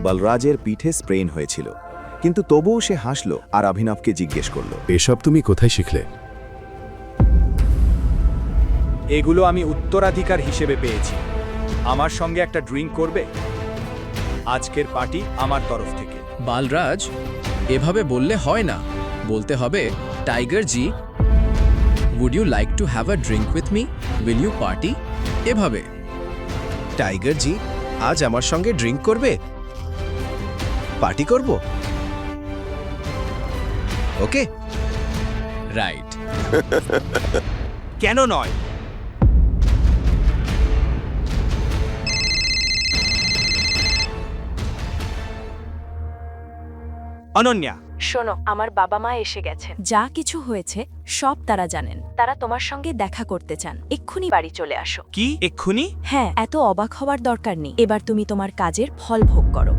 বলরাজের পিঠে স্প্রেন হয়েছিল, কিন্তু তবুও সে হাসল আর অভিনবকে জিজ্ঞেস করল, এসব তুমি কোথায় শিখলে? এগুলো আমি উত্তরাধিকার হিসেবে পেয়েছি। আমার সঙ্গে একটা ড্রিঙ্ক করবে? আজকের পার্টি আমার তরফ থেকে। বালরাজ, এভাবে বললে হয় না, বলতে হবে, Tiger ji, would you like to have a drink with me, will you party? এভাবে। টাইগার জি, আজ আমার সঙ্গে ড্রিঙ্ক করবে? পার্টি করব? ওকে। রাইট। কেন নয়? অনন্যা, শোনো, আমার বাবা মা এসে গেছেন। যা কিছু হয়েছে সব তারা জানেন। তারা তোমার সঙ্গে দেখা করতে চান। এক্ষুনি বাড়ি চলে আসো। কি এক্ষুনি? হ্যাঁ, এত অবাক হওয়ার দরকার নেই। এবার তুমি তোমার কাজের ফল ভোগ করো।